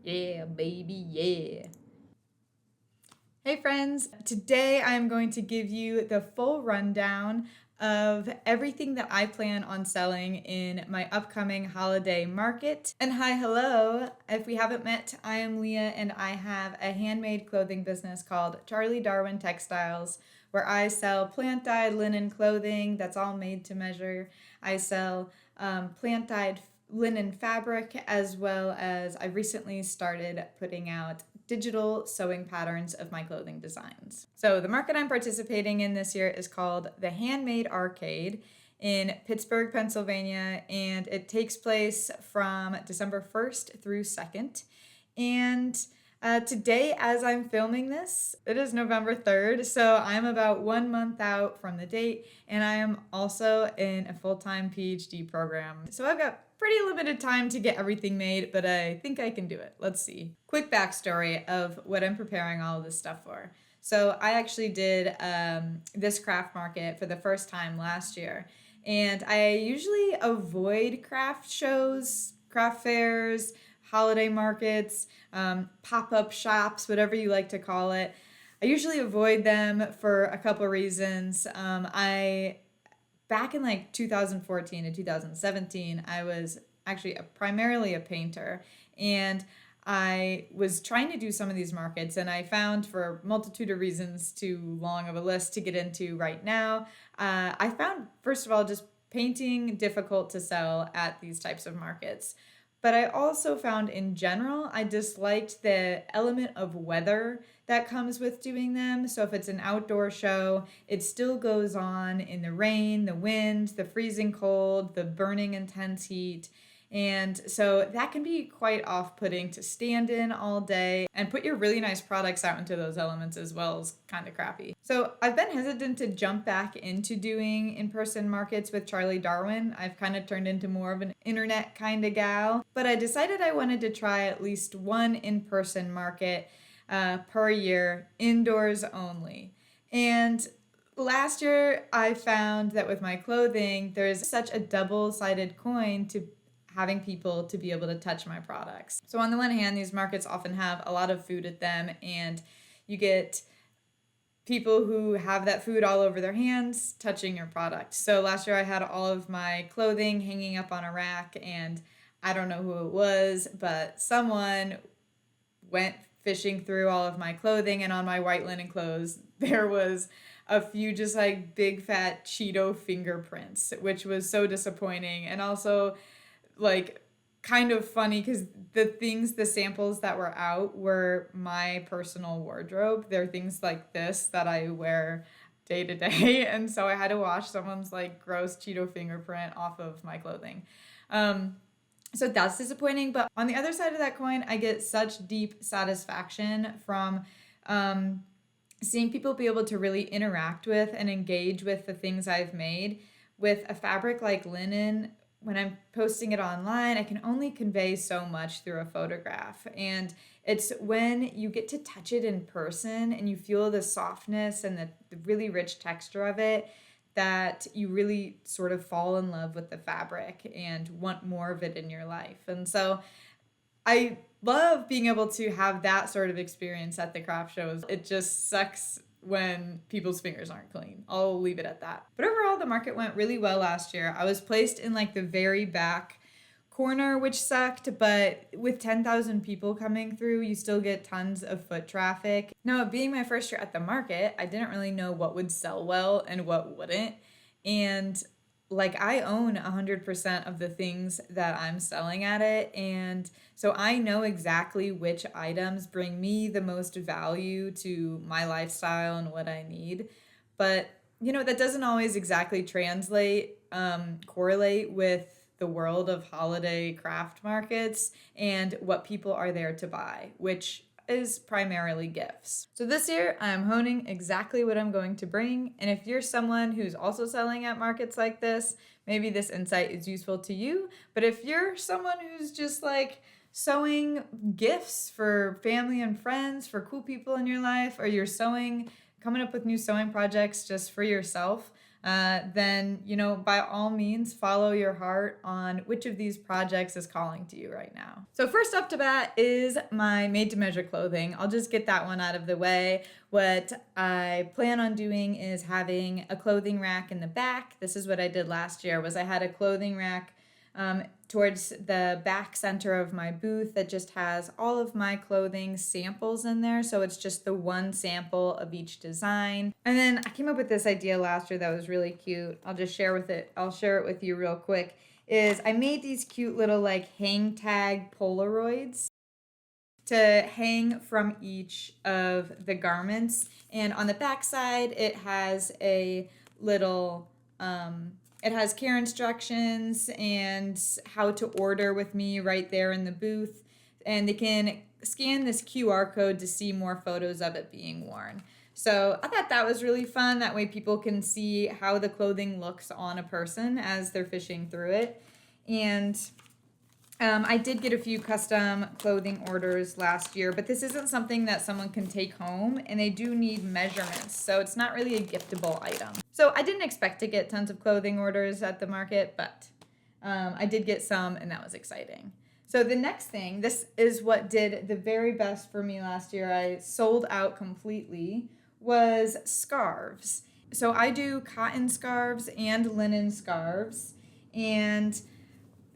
Yeah, baby, yeah. Hey friends, today I'm going to give you the full rundown of everything that I plan on selling in my upcoming holiday market. And hi, hello. If we haven't met, I am Leah and I have a handmade clothing business called Charlie Darwin Textiles, where I sell plant-dyed linen clothing that's all made to measure. I sell plant-dyed linen fabric, as well as I recently started putting out digital sewing patterns of my clothing designs. So the market I'm participating in this year is called the Handmade Arcade in Pittsburgh, Pennsylvania, and it takes place from December 1st through 2nd. And today, as I'm filming this, it is November 3rd, so I'm about 1 month out from the date, and I am also in a full-time PhD program. So I've got pretty limited time to get everything made, but I think I can do it. Let's see. Quick backstory of what I'm preparing all of this stuff for. So I actually did this craft market for the first time last year, and I usually avoid craft shows, craft fairs, holiday markets, pop-up shops, whatever you like to call it. I usually avoid them for a couple reasons. Back in like 2014 and 2017, I was actually primarily a painter, and I was trying to do some of these markets, and I found, for a multitude of reasons too long of a list to get into right now, I found, first of all, just painting difficult to sell at these types of markets. But I also found in general, I disliked the element of weather that comes with doing them. So if it's an outdoor show, it still goes on in the rain, the wind, the freezing cold, the burning intense heat. And so that can be quite off-putting to stand in all day, and put your really nice products out into those elements as well is kind of crappy. So I've been hesitant to jump back into doing in-person markets with Charlie Darwin. I've kind of turned into more of an internet kind of gal, but I decided I wanted to try at least one in-person market per year, indoors only. And last year I found that with my clothing, there's such a double-sided coin to having people to be able to touch my products. So on the one hand, these markets often have a lot of food at them, and you get people who have that food all over their hands touching your product. So last year I had all of my clothing hanging up on a rack, and I don't know who it was, but someone went fishing through all of my clothing, and on my white linen clothes there was a few just like big fat Cheeto fingerprints, which was so disappointing, and also like kind of funny because the samples that were out were my personal wardrobe. They're things like this that I wear day to day, and so I had to wash someone's like gross Cheeto fingerprint off of my clothing. So that's disappointing, but on the other side of that coin, I get such deep satisfaction from seeing people be able to really interact with and engage with the things I've made. With a fabric like linen, when I'm posting it online, I can only convey so much through a photograph. And it's when you get to touch it in person and you feel the softness and the really rich texture of it that you really sort of fall in love with the fabric and want more of it in your life. And so I love being able to have that sort of experience at the craft shows. It just sucks when people's fingers aren't clean. I'll leave it at that. But overall, the market went really well last year. I was placed in like the very back corner, which sucked, but with 10,000 people coming through, you still get tons of foot traffic. Now, being my first year at the market, I didn't really know what would sell well and what wouldn't. And like I own 100% of the things that I'm selling at it, and so I know exactly which items bring me the most value to my lifestyle and what I need. But that doesn't always exactly correlate with the world of holiday craft markets and what people are there to buy, which is primarily gifts. So this year, I'm honing exactly what I'm going to bring. And if you're someone who's also selling at markets like this, maybe this insight is useful to you. But if you're someone who's just like sewing gifts for family and friends, for cool people in your life, or you're coming up with new sewing projects just for yourself, then, by all means, follow your heart on which of these projects is calling to you right now. So first up to bat is my made-to-measure clothing. I'll just get that one out of the way. What I plan on doing is having a clothing rack in the back. This is what I did last year, was I had a clothing rack towards the back center of my booth that just has all of my clothing samples in there. So it's just the one sample of each design. And then I came up with this idea last year that was really cute. I'll share it with you real quick. Is I made these cute little like hang tag Polaroids to hang from each of the garments. And on the back side, it has a little, it has care instructions and how to order with me right there in the booth. And they can scan this QR code to see more photos of it being worn. So I thought that was really fun. That way people can see how the clothing looks on a person as they're fishing through it. And I did get a few custom clothing orders last year, but this isn't something that someone can take home, and they do need measurements, so it's not really a giftable item. So I didn't expect to get tons of clothing orders at the market, but I did get some, and that was exciting. So the next thing, this is what did the very best for me last year, I sold out completely, was scarves. So I do cotton scarves and linen scarves, and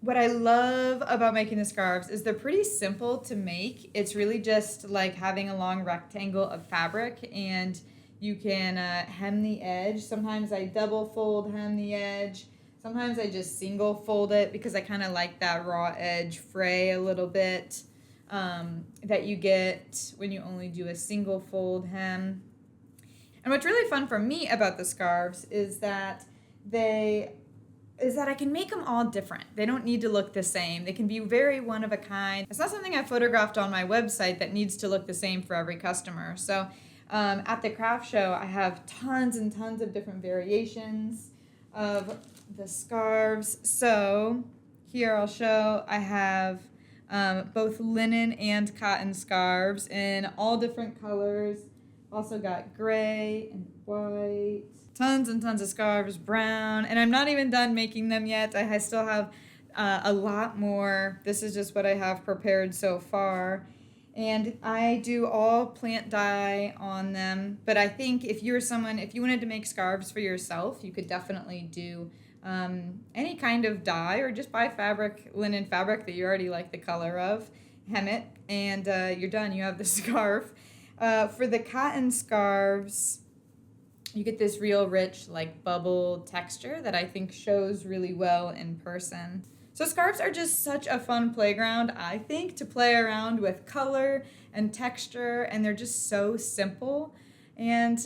what I love about making the scarves is they're pretty simple to make. It's really just like having a long rectangle of fabric, and you can hem the edge. Sometimes I double fold hem the edge. Sometimes I just single fold it because I kind of like that raw edge fray a little bit that you get when you only do a single fold hem. And what's really fun for me about the scarves is that I can make them all different. They don't need to look the same. They can be very one of a kind. It's not something I photographed on my website that needs to look the same for every customer. So at the craft show, I have tons and tons of different variations of the scarves. So here I'll show I have both linen and cotton scarves in all different colors. Also got gray and white. Tons and tons of scarves, brown, and I'm not even done making them yet. I still have a lot more. This is just what I have prepared so far. And I do all plant dye on them. But I think if you wanted to make scarves for yourself, you could definitely do any kind of dye, or just buy linen fabric that you already like the color of, hem it, and you're done. You have the scarf. For the cotton scarves, you get this real rich, like bubble texture that I think shows really well in person. So scarves are just such a fun playground, I think, to play around with color and texture, and they're just so simple. And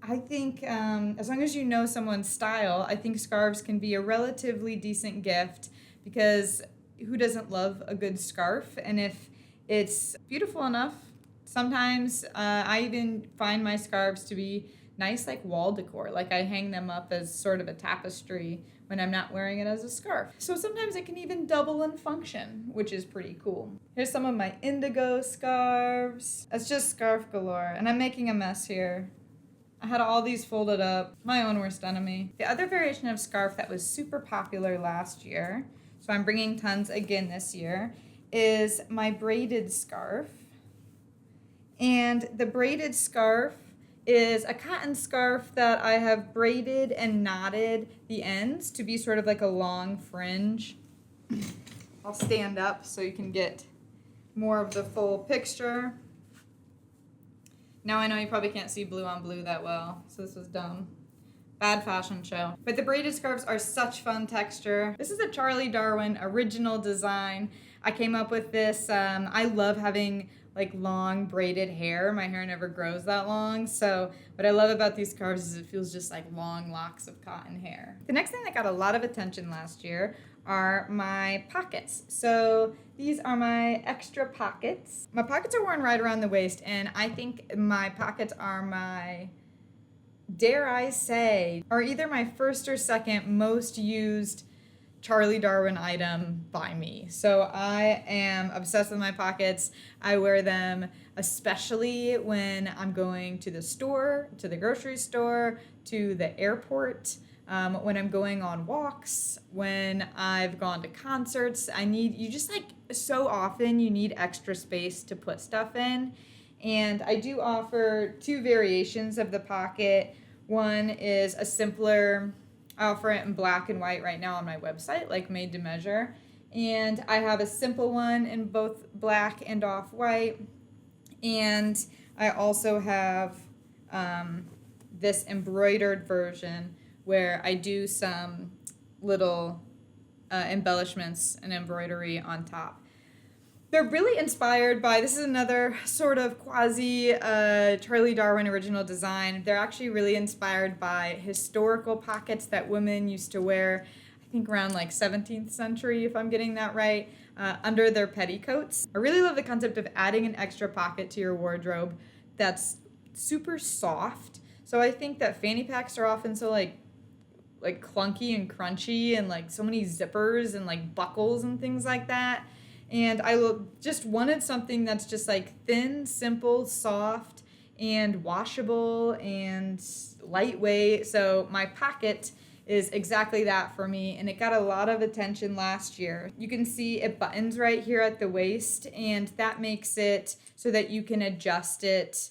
I think as long as you know someone's style, I think scarves can be a relatively decent gift, because who doesn't love a good scarf? And if it's beautiful enough, sometimes I even find my scarves to be nice like wall decor. Like I hang them up as sort of a tapestry when I'm not wearing it as a scarf. So sometimes it can even double in function, which is pretty cool. Here's some of my indigo scarves. That's just scarf galore, and I'm making a mess here. I had all these folded up, my own worst enemy. The other variation of scarf that was super popular last year, so I'm bringing tons again this year, is my braided scarf. And the braided scarf is a cotton scarf that I have braided and knotted the ends to be sort of like a long fringe. I'll stand up so you can get more of the full picture. Now I know you probably can't see blue on blue that well, so this was dumb. Bad fashion show. But the braided scarves are such fun texture. This is a Charlie Darwin original design. I came up with this. I love having like long braided hair. My hair never grows that long. So what I love about these scarves is it feels just like long locks of cotton hair. The next thing that got a lot of attention last year are my pockets. So these are my extra pockets. My pockets are worn right around the waist, and I think my pockets are my, dare I say, are either my first or second most used Charlie Darwin item by me. So I am obsessed with my pockets. I wear them especially when I'm going to the store, to the grocery store, to the airport. when I'm going on walks, when I've gone to concerts. You just like so often you need extra space to put stuff in. And I do offer two variations of the pocket. One is a simpler, I offer it in black and white right now on my website, like made to measure. And I have a simple one in both black and off-white. And I also have this embroidered version where I do some little embellishments and embroidery on top. They're really inspired by, this is another sort of quasi Charlie Darwin original design. They're actually really inspired by historical pockets that women used to wear, I think around like 17th century, if I'm getting that right, under their petticoats. I really love the concept of adding an extra pocket to your wardrobe that's super soft. So I think that fanny packs are often so like clunky and crunchy and like so many zippers and like buckles and things like that. And I just wanted something that's just like thin, simple, soft, and washable and lightweight. So my pocket is exactly that for me, and it got a lot of attention last year. You can see it buttons right here at the waist, and that makes it so that you can adjust it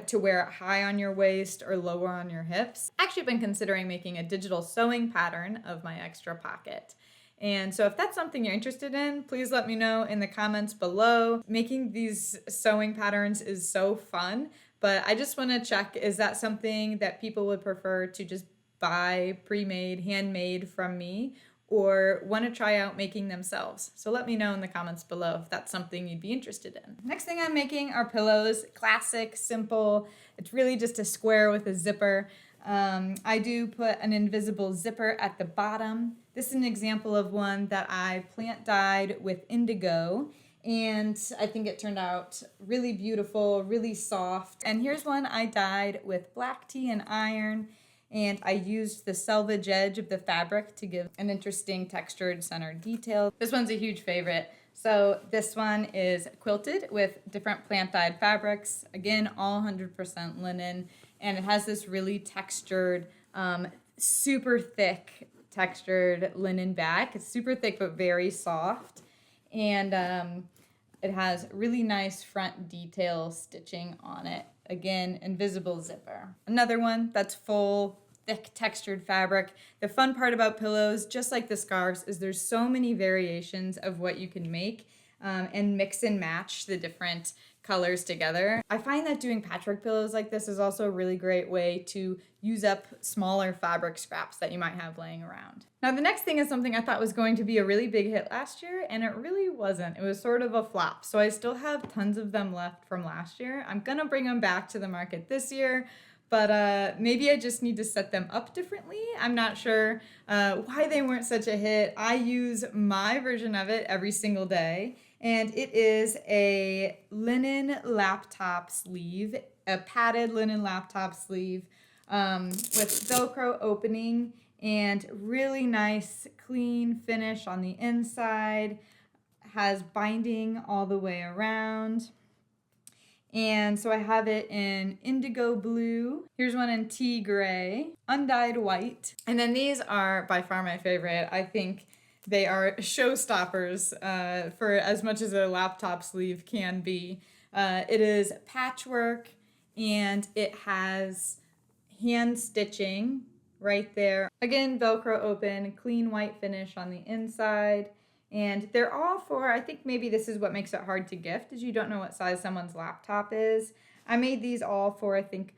to wear it high on your waist or lower on your hips. I've actually been considering making a digital sewing pattern of my extra pocket. And so if that's something you're interested in, please let me know in the comments below. Making these sewing patterns is so fun, but I just want to check, is that something that people would prefer to just buy pre-made, handmade from me, or want to try out making themselves? So let me know in the comments below if that's something you'd be interested in. Next thing I'm making are pillows. Classic, simple. It's really just a square with a zipper. I do put an invisible zipper at the bottom. This is an example of one that I plant dyed with indigo, and I think it turned out really beautiful, really soft. And here's one I dyed with black tea and iron, and I used the selvage edge of the fabric to give an interesting textured center detail. This one's a huge favorite. So this one is quilted with different plant dyed fabrics. Again, all 100% linen, and it has this really textured, super thick textured linen back. It's super thick but very soft, and it has really nice front detail stitching on it. Again, invisible zipper. Another one that's full, thick textured fabric. The fun part about pillows, just like the scarves, is there's so many variations of what you can make and mix and match the different colors together. I find that doing patchwork pillows like this is also a really great way to use up smaller fabric scraps that you might have laying around. Now the next thing is something I thought was going to be a really big hit last year, and it really wasn't. It was sort of a flop. So I still have tons of them left from last year. I'm gonna bring them back to the market this year, but maybe I just need to set them up differently. I'm not sure why they weren't such a hit. I use my version of it every single day, and it is a linen laptop sleeve, a padded linen laptop sleeve with Velcro opening and really nice clean finish on the inside. Has binding all the way around. And so I have it in indigo blue. Here's one in tea gray, undyed white. And then these are by far my favorite. I think they are showstoppers for as much as a laptop sleeve can be. It is patchwork, and it has hand stitching right there. Again, Velcro open, clean white finish on the inside. And they're all for, I think maybe this is what makes it hard to gift, is you don't know what size someone's laptop is. I made these all for, I think,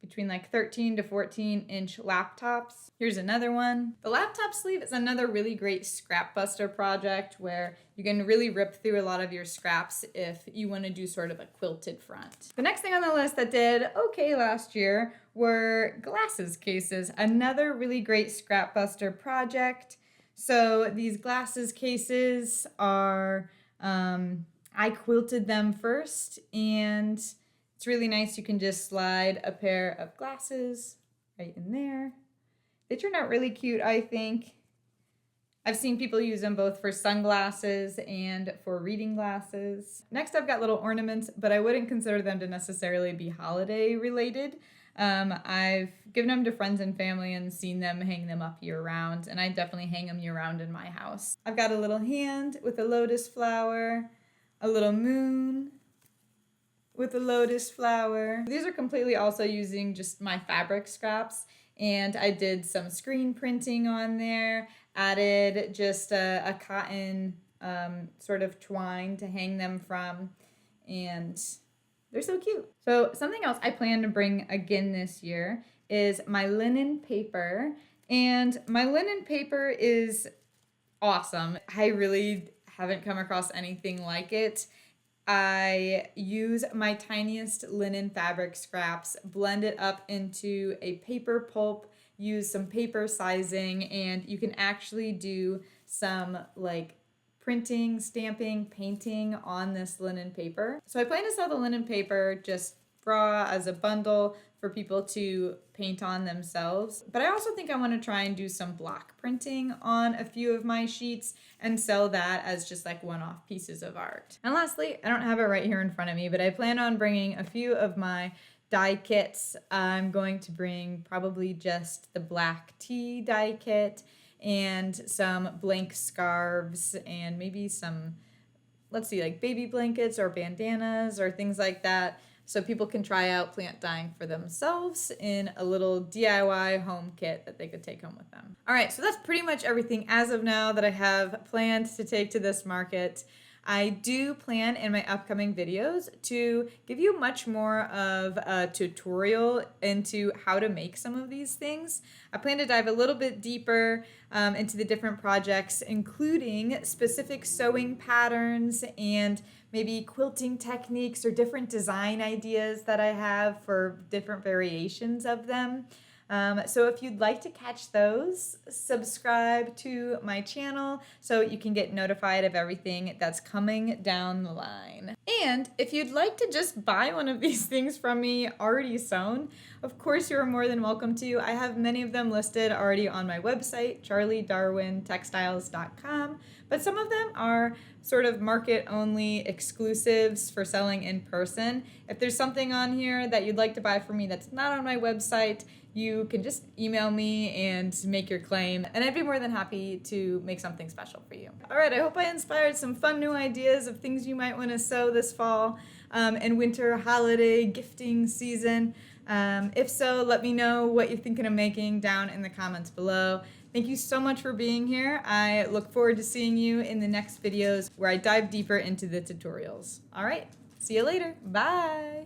between like 13 to 14-inch laptops. Here's another one. The laptop sleeve is another really great scrap buster project where you can really rip through a lot of your scraps if you want to do sort of a quilted front. The next thing on the list that did okay last year were glasses cases. Another really great scrap buster project. So these glasses cases are, I quilted them first, and it's really nice. You can just slide a pair of glasses right in there. They turned out really cute, I think. I've seen people use them both for sunglasses and for reading glasses. Next, I've got little ornaments, but I wouldn't consider them to necessarily be holiday related. I've given them to friends and family and seen them hang them up year round, and I definitely hang them year round in my house. I've got a little hand with a lotus flower, a little moon with a lotus flower. These are completely also using just my fabric scraps, and I did some screen printing on there, added just a cotton sort of twine to hang them from, and they're so cute. So something else I plan to bring again this year is my linen paper, and my linen paper is awesome. I really haven't come across anything like it. I use my tiniest linen fabric scraps, blend it up into a paper pulp, use some paper sizing, and you can actually do some like printing, stamping, painting on this linen paper. So I plan to sell the linen paper just raw as a bundle for people to paint on themselves. But I also think I want to try and do some block printing on a few of my sheets and sell that as just like one-off pieces of art. And lastly, I don't have it right here in front of me, but I plan on bringing a few of my die kits. I'm going to bring probably just the black tea die kit and some blank scarves and maybe some, let's see, like baby blankets or bandanas or things like that, so people can try out plant dyeing for themselves in a little DIY home kit that they could take home with them. All right, so that's pretty much everything as of now that I have planned to take to this market. I do plan in my upcoming videos to give you much more of a tutorial into how to make some of these things. I plan to dive a little bit deeper into the different projects, including specific sewing patterns and maybe quilting techniques or different design ideas that I have for different variations of them. So if you'd like to catch those, subscribe to my channel so you can get notified of everything that's coming down the line. And if you'd like to just buy one of these things from me already sewn, of course you're more than welcome to. I have many of them listed already on my website, charliedarwintextiles.com, but some of them are sort of market-only exclusives for selling in person. If there's something on here that you'd like to buy from me that's not on my website, you can just email me and make your claim, and I'd be more than happy to make something special for you. All right, I hope I inspired some fun new ideas of things you might want to sew this fall and winter holiday gifting season. If so, let me know what you're thinking of making down in the comments below. Thank you so much for being here. I look forward to seeing you in the next videos where I dive deeper into the tutorials. All right, see you later. Bye.